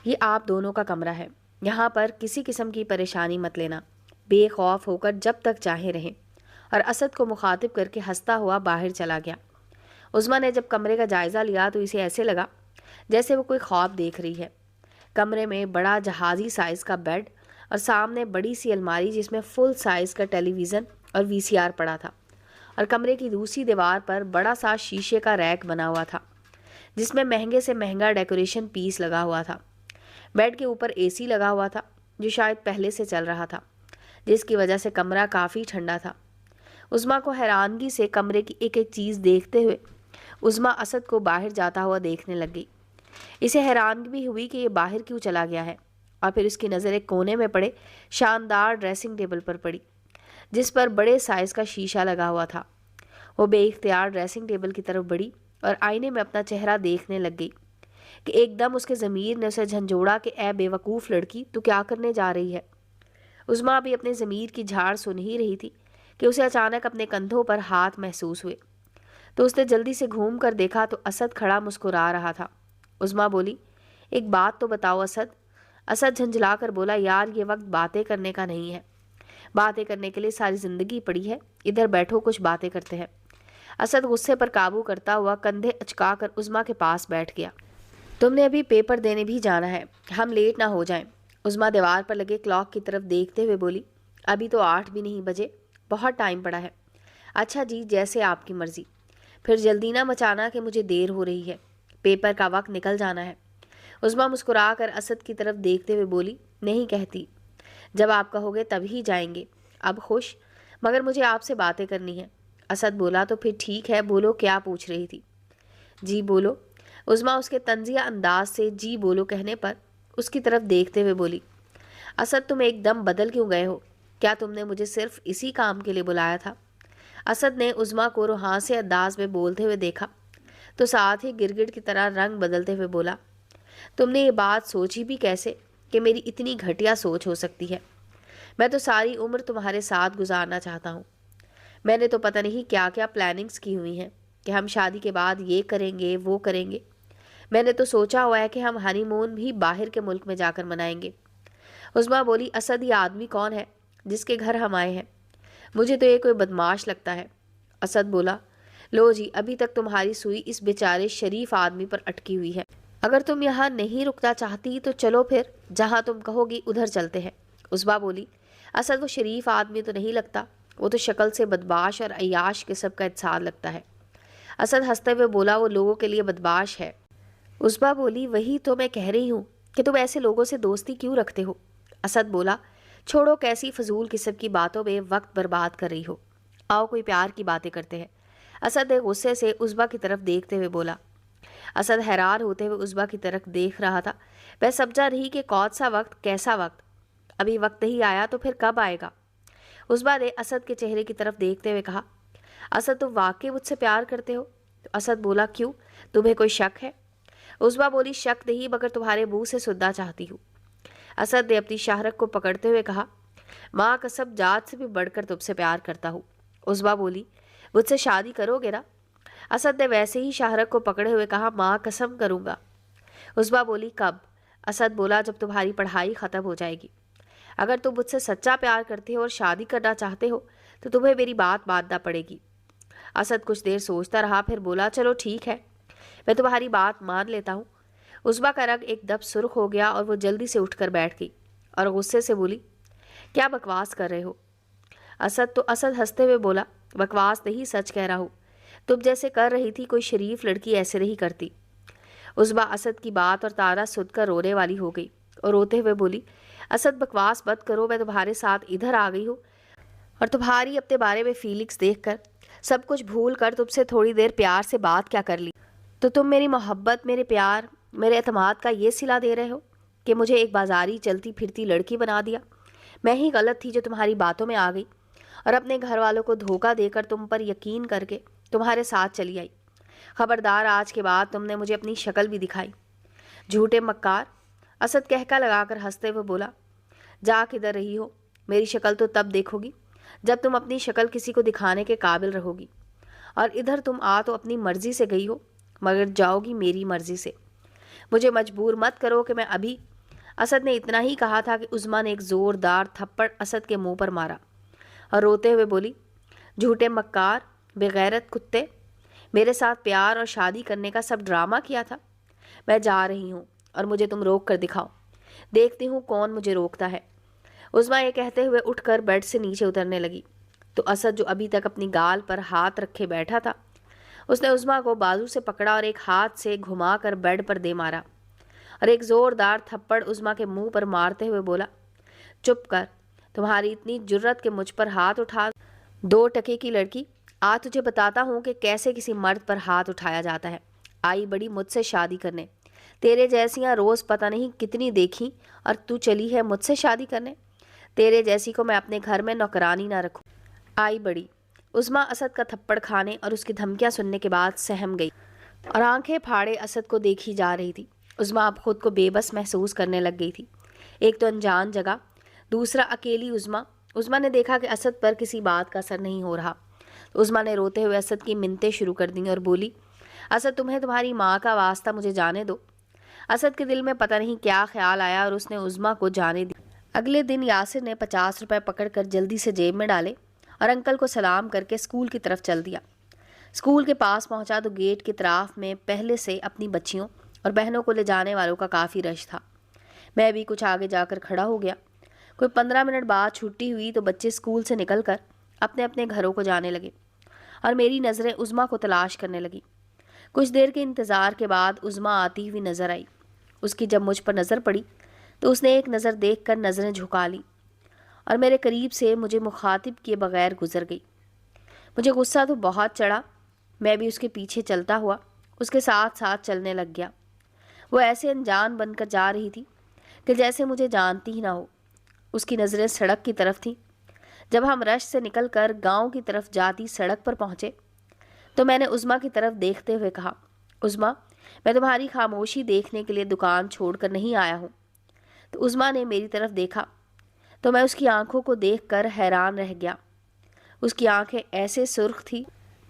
یہ آپ دونوں کا کمرہ ہے، یہاں پر کسی قسم کی پریشانی مت لینا، بے خوف ہو کر جب تک چاہیں رہیں۔ اور اسد کو مخاطب کر کے ہنستا ہوا باہر چلا گیا۔ عظمیٰ نے جب کمرے کا جائزہ لیا تو اسے ایسے لگا جیسے وہ کوئی خواب دیکھ رہی ہے۔ کمرے میں بڑا جہازی سائز کا بیڈ اور سامنے بڑی سی الماری جس میں فل سائز کا ٹیلی ویژن اور VCR پڑا تھا، اور کمرے کی دوسری دیوار پر بڑا سا شیشے کا ریک بنا ہوا تھا جس میں مہنگے سے مہنگا ڈیکوریشن پیس لگا ہوا تھا۔ بیڈ کے اوپر AC لگا ہوا تھا جو شاید پہلے سے چل رہا تھا، جس کی وجہ سے کمرہ کافی ٹھنڈا تھا۔ عظمیٰ کو حیرانگی سے کمرے کی ایک ایک چیز دیکھتے ہوئے عظمیٰ اسد کو باہر جاتا ہوا دیکھنے لگ گئی۔ اسے حیرانگی بھی ہوئی کہ یہ باہر کیوں چلا گیا ہے، اور پھر اس کی نظر ایک کونے میں پڑے شاندار ڈریسنگ ٹیبل پر پڑی جس پر بڑے سائز کا شیشہ لگا ہوا تھا۔ وہ بے اختیار ڈریسنگ ٹیبل کی طرف بڑھی اور آئینے میں اپنا چہرہ دیکھنے لگ گئی کہ ایک دم اس کے ضمیر نے اسے جھنجھوڑا کہ اے بے وقوف لڑکی، تو کیا کرنے جا رہی ہے؟ عظمیٰ بھی اپنے ضمیر کی جھاڑ سن ہی رہی تھی کہ اسے اچانک اپنے کندھوں پر ہاتھ محسوس ہوئے، تو اس نے جلدی سے گھوم کر دیکھا تو اسد کھڑا مسکرا رہا تھا۔ عظمیٰ بولی، ایک بات تو بتاؤ اسد۔ اسد جھنجھلا کر بولا، یار یہ وقت باتیں کرنے کا نہیں ہے، باتیں کرنے کے لیے ساری زندگی پڑی ہے، ادھر بیٹھو کچھ باتیں کرتے ہیں۔ اسد غصے پر قابو کرتا ہوا کندھے اچکا کر عظمیٰ کے پاس بیٹھ گیا۔ تم نے ابھی پیپر دینے بھی جانا ہے، ہم لیٹ نہ ہو جائیں۔ عظمیٰ دیوار پر لگے کلاک کی طرف دیکھتے ہوئے بولی، ابھی تو 8 بھی نہیں بجے، بہت ٹائم پڑا ہے۔ اچھا جی، جیسے آپ کی مرضی، پھر جلدی نہ مچانا کہ مجھے دیر ہو رہی ہے، پیپر کا وقت نکل جانا ہے۔ عظمیٰ مسکرا کر اسد کی طرف دیکھتے ہوئے بولی، نہیں کہتی، جب آپ کہو گے تب ہی جائیں گے۔ اب خوش؟ مگر مجھے آپ سے باتیں کرنی ہیں۔ اسد بولا، تو پھر ٹھیک ہے، بولو کیا پوچھ رہی تھی؟ جی بولو۔ عظمیٰ اس کے طنزیہ انداز سے جی بولو کہنے پر اس کی طرف دیکھتے ہوئے بولی، اسد تم ایک دم بدل کیوں گئے ہو؟ کیا تم نے مجھے صرف اسی کام کے لیے بلایا تھا؟ اسد نے عظمیٰ کو روحانسی انداز میں بولتے ہوئے دیکھا تو ساتھ ہی گرگٹ کی طرح رنگ بدلتے ہوئے بولا، تم نے یہ بات سوچی بھی کیسے کہ میری اتنی گھٹیا سوچ ہو سکتی ہے؟ میں تو ساری عمر تمہارے ساتھ گزارنا چاہتا ہوں۔ میں نے تو پتہ نہیں کیا کیا پلاننگز کی ہوئی ہیں کہ ہم شادی کے بعد یہ کریں گے وہ کریں گے۔ میں نے تو سوچا ہوا ہے کہ ہم ہنی مون بھی باہر کے ملک میں جا کر منائیں گے۔ عظمیٰ بولی، اسد یہ آدمی کون ہے جس کے گھر ہم آئے ہیں؟ مجھے تو یہ کوئی بدماش لگتا ہے۔ اسد بولا، لو جی، ابھی تک تمہاری سوئی اس بیچارے شریف آدمی پر اٹکی ہوئی ہے۔ اگر تم یہاں نہیں رکنا چاہتی تو چلو پھر جہاں تم کہو گی ادھر چلتے ہیں۔ عظمیٰ بولی، اسد وہ شریف آدمی تو نہیں لگتا، وہ تو شکل سے بدماش اور عیاش قسم کا انسان لگتا ہے۔ اسد ہنستے ہوئے بولا، وہ لوگوں کے لیے بدماش ہے۔ عظمیٰ بولی، وہی تو میں کہہ رہی ہوں کہ تم ایسے لوگوں سے دوستی کیوں رکھتے ہو؟ اسد بولا، چھوڑو کیسی فضول قسم کی باتوں میں وقت برباد کر رہی ہو، آؤ کوئی پیار کی باتیں کرتے ہیں۔ اسد نے غصے سے عظمیٰ کی طرف دیکھتے ہوئے بولا۔ اسد حیران ہوتے ہوئے عظمیٰ کی طرف دیکھ رہا تھا، وہ سمجھا نہیں کہ کون سا وقت، کیسا وقت؟ ابھی وقت نہیں آیا تو پھر کب آئے گا؟ عظمیٰ نے اسد کے چہرے کی طرف دیکھتے ہوئے کہا، اسد تم واقعی مجھ سے پیار کرتے ہو؟ اسد بولا، کیوں، تمہیں کوئی شک ہے؟ عظمیٰ بولی، شک نہیں، مگر تمہارے منہ سے سننا چاہتی ہوں۔ اسد نے اپنی شاہرگ کو پکڑتے ہوئے کہا، ماں قسم جات سے بھی بڑھ کر تم سے پیار کرتا ہوں۔ عظمیٰ بولی، مجھ سے شادی کرو گے نا؟ اسد نے ویسے ہی شاہرگ کو پکڑے ہوئے کہا، ماں قسم کروں گا۔ عظمیٰ بولی، کب؟ اسد بولا، جب تمہاری پڑھائی ختم ہو جائے گی۔ اگر تم مجھ سے سچا پیار کرتے ہو اور شادی کرنا چاہتے ہو تو تمہیں میری بات ماننا پڑے گی۔ اسد کچھ دیر سوچتا رہا، پھر بولا، چلو ٹھیک ہے، میں تمہاری بات مان لیتا ہوں۔ عظمیٰ کا رنگ ایک دم سرخ ہو گیا اور وہ جلدی سے اٹھ کر بیٹھ گئی اور غصے سے بولی، کیا بکواس کر رہے ہو؟ اسد ہنستے ہوئے بولا، بکواس نہیں، سچ کہہ رہا ہوں، تم جیسے کر رہی تھی کوئی شریف لڑکی ایسے نہیں کرتی۔ عظمیٰ اسد کی بات اور تانا سن کر رونے والی ہو گئی اور روتے ہوئے بولی، اسد بکواس مت کرو، میں تمہارے ساتھ ادھر آ گئی ہوں اور تمہاری اپنے بارے میں فیلنگس دیکھ کر سب کچھ بھول کر تم سے تھوڑی دیر پیار سے بات کیا کر لی تو تم میری محبت، میرے پیار، میرے اعتماد کا یہ صلہ دے رہے ہو کہ مجھے ایک بازاری چلتی پھرتی لڑکی بنا دیا۔ میں ہی غلط تھی جو تمہاری باتوں میں آ گئی اور اپنے گھر والوں کو دھوکہ دے کر تم پر یقین کر کے تمہارے ساتھ چلی آئی۔ خبردار، آج کے بعد تم نے مجھے اپنی شکل بھی دکھائی، جھوٹے مکار۔ اسد کہکا لگا کر ہنستے ہوئے بولا، جا کدھر رہی ہو؟ میری شکل تو تب دیکھو گی جب تم اپنی شکل کسی کو دکھانے کے قابل رہو گی، اور ادھر تم تو اپنی مرضی سے گئی ہو، مگر جاؤ گی میری مرضی سے۔ مجھے مجبور مت کرو کہ میں ابھی اسد نے اتنا ہی کہا تھا کہ عظما نے ایک زوردار تھپڑ اسد کے منہ پر مارا اور روتے ہوئے بولی، جھوٹے مکار، بے غیرت کتے، میرے ساتھ پیار اور شادی کرنے کا سب ڈرامہ کیا تھا۔ میں جا رہی ہوں اور مجھے تم روک کر دکھاؤ، دیکھتی ہوں کون مجھے روکتا ہے۔ عظما یہ کہتے ہوئے اٹھ کر بیڈ سے نیچے اترنے لگی تو اسد، جو ابھی تک اپنی گال پر ہاتھ رکھے بیٹھا تھا، اس نے عظما کو بازو سے پکڑا اور ایک ہاتھ سے گھما کر بیڈ پر دے مارا اور ایک زوردار تھپڑ عظما کے منہ پر مارتے ہوئے بولا، چپ کر، تمہاری اتنی جرت کہ مجھ پر ہاتھ اٹھا، 2 ٹکے کی لڑکی، آج تجھے بتاتا ہوں کہ کیسے کسی مرد پر ہاتھ اٹھایا جاتا ہے۔ آئی بڑی مجھ سے شادی کرنے، تیرے جیسیاں روز پتہ نہیں کتنی دیکھی، اور تو چلی ہے مجھ سے شادی کرنے؟ تیرے جیسی کو میں اپنے گھر میں نوکرانی نہ رکھوں۔ آئی بڑی۔ عظما اسد کا تھپڑ کھانے اور اس کی دھمکیاں سننے کے بعد سہم گئی اور آنکھیں پھاڑے اسد کو دیکھی جا رہی تھی۔ عظما اب خود کو بے بس محسوس کرنے لگ گئی تھی۔ ایک تو انجان جگہ، دوسرا اکیلی عظما۔ عظما نے دیکھا کہ اسد پر کسی بات کا اثر نہیں ہو رہا۔ عظما نے روتے ہوئے اسد کی منتیں شروع کر دیں اور بولی، اسد، تمہیں تمہاری ماں کا واسطہ مجھے جانے دو۔ اسد کے دل میں پتہ نہیں کیا خیال آیا اور اس نے عظما کو جانے دی۔ اگلے دن یاسر نے 50 روپے پکڑ کر جلدی سے جیب میں ڈالے اور انکل کو سلام کر کے اسکول کی طرف چل دیا۔ اسکول کے پاس پہنچا تو گیٹ کی طرف میں پہلے سے اپنی بچیوں اور بہنوں کو لے جانے والوں کا کافی رش تھا۔ میں بھی کچھ آگے جا کر کھڑا ہو گیا۔ کوئی 15 منٹ بعد چھٹی ہوئی تو بچے اسکول سے نکل کر اپنے اپنے گھروں کو جانے لگے اور میری نظریں عظما کو تلاش کرنے لگی۔ کچھ دیر کے انتظار کے بعد عظما آتی ہوئی نظر آئی۔ اس کی جب مجھ پر نظر پڑی تو اس نے ایک نظر دیکھ کر نظریں جھکا لی اور میرے قریب سے مجھے مخاطب کیے بغیر گزر گئی۔ مجھے غصہ تو بہت چڑھا۔ میں بھی اس کے پیچھے چلتا ہوا اس کے ساتھ ساتھ چلنے لگ گیا۔ وہ ایسے انجان بن کر جا رہی تھی کہ جیسے مجھے جانتی ہی نہ ہو۔ اس کی نظریں سڑک کی طرف تھیں۔ جب ہم رش سے نکل کر گاؤں کی طرف جاتی سڑک پر پہنچے تو میں نے عظما کی طرف دیکھتے ہوئے کہا، عظما، میں تمہاری خاموشی دیکھنے کے لیے دکان چھوڑ کر نہیں آیا ہوں۔ تو عظما نے میری طرف دیکھا تو میں اس کی آنکھوں کو دیکھ کر حیران رہ گیا۔ اس کی آنکھیں ایسے سرخ تھی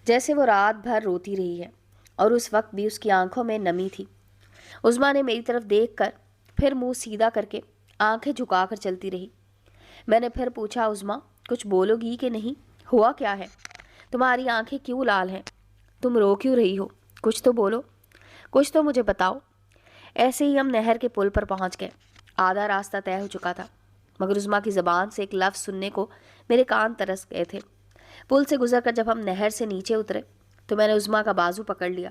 جیسے وہ رات بھر روتی رہی ہے، اور اس وقت بھی اس کی آنکھوں میں نمی تھی۔ عظما نے میری طرف دیکھ کر پھر منہ سیدھا کر کے آنکھیں جھکا کر چلتی رہی۔ میں نے پھر پوچھا، عظما، کچھ بولو گی کہ نہیں؟ ہوا کیا ہے؟ تمہاری آنکھیں کیوں لال ہیں؟ تم رو کیوں رہی ہو؟ کچھ تو بولو، کچھ تو مجھے بتاؤ۔ ایسے ہی ہم نہر کے پل پر پہنچ گئے۔ آدھا راستہ طے ہو چکا تھا مگر عظما کی زبان سے ایک لفظ سننے کو میرے کان ترس گئے تھے۔ پل سے گزر کر جب ہم نہر سے نیچے اترے تو میں نے عظما کا بازو پکڑ لیا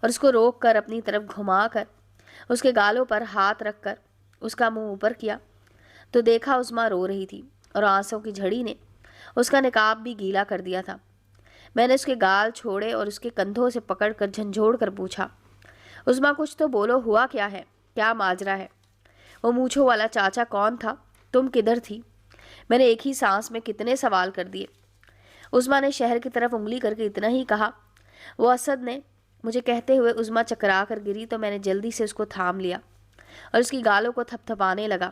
اور اس کو روک کر اپنی طرف گھما کر اس کے گالوں پر ہاتھ رکھ کر اس کا منہ اوپر کیا تو دیکھا عظما رو رہی تھی اور آنسوں کی جھڑی نے اس کا نقاب بھی گیلا کر دیا تھا۔ میں نے اس کے گال چھوڑے اور اس کے کندھوں سے پکڑ کر جھنجھوڑ کر پوچھا، عظما، کچھ تو بولو، ہوا کیا ہے؟ کیا ماجرا ہے؟ وہ مونچھوں والا چاچا کون تھا؟ تم کدھر تھی؟ میں نے ایک ہی سانس میں کتنے سوال کر دیے۔ عظما نے شہر کی طرف انگلی کر کے اتنا ہی کہا۔ وہ اسد نے مجھے کہتے ہوئے عظما چکرا کر گری تو میں نے جلدی سے اس کو تھام لیا اور اس کی گالوں کو تھپ تھپانے لگا۔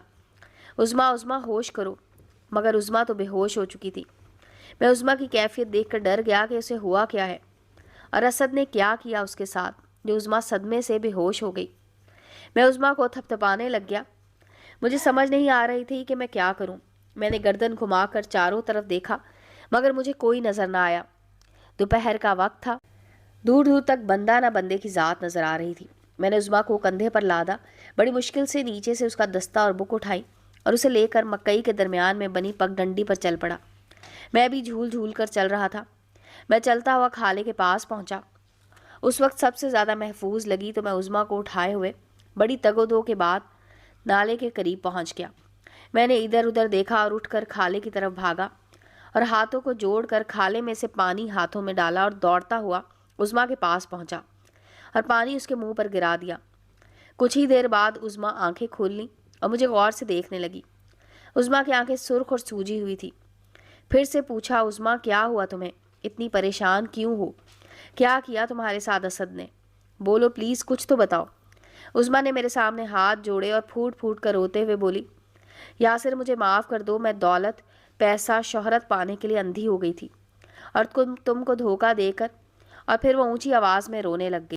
عظما، عظما، ہوش کرو۔ مگر عظما تو بے ہوش ہو چکی تھی۔ میں عظما کی کیفیت دیکھ کر ڈر گیا کہ اسے ہوا کیا ہے اور اسد نے کیا کیا اس کے ساتھ جو عظما صدمے سے بے ہوش ہو گئی۔ میں عظما کو تھپ تھپانے لگ گیا۔ مجھے سمجھ نہیں آ رہی تھی کہ میں کیا کروں۔ میں نے گردن گھما کر چاروں طرف دیکھا مگر مجھے کوئی نظر نہ آیا۔ دوپہر کا وقت تھا۔ دور دور تک بندہ نہ بندے کی ذات نظر آ رہی تھی۔ میں نے عظما کو کندھے پر لادا، بڑی مشکل سے نیچے سے اس کا دستہ اور بک اٹھائی اور اسے لے کر مکئی کے درمیان میں بنی پگ ڈنڈی پر چل پڑا۔ میں بھی جھول جھول کر چل رہا تھا۔ میں چلتا ہوا کھالے کے پاس پہنچا۔ اس وقت سب سے زیادہ محفوظ لگی تو میں عظما کو اٹھائے ہوئے بڑی تگ و دو کے بعد نالے کے قریب پہنچ گیا۔ میں نے ادھر ادھر دیکھا اور اٹھ کر کھالے کی طرف بھاگا اور ہاتھوں کو جوڑ کر کھالے میں سے پانی ہاتھوں میں ڈالا اور دوڑتا ہوا عظما کے پاس پہنچا اور پانی اس کے منہ پر گرا دیا۔ کچھ ہی دیر بعد عظما آنکھیں کھول لیں اور مجھے غور سے دیکھنے لگی۔ عظما کی آنکھیں سرخ اور سوجی ہوئی تھی۔ پھر سے پوچھا، عظما، کیا ہوا تمہیں؟ اتنی پریشان کیوں ہو؟ کیا کیا تمہارے ساتھ اسد نے؟ بولو پلیز، کچھ تو بتاؤ۔ عظما نے میرے سامنے ہاتھ جوڑے اور پھوٹ پھوٹ کر روتے ہوئے بولی، یاسر، مجھے معاف کر دو، میں دولت، پیسہ، شہرت پانے کے لیے اندھی ہو گئی تھی اور تم کو دھوکہ دے کر۔ اور پھر وہ اونچی آواز میں رونے لگ گئی۔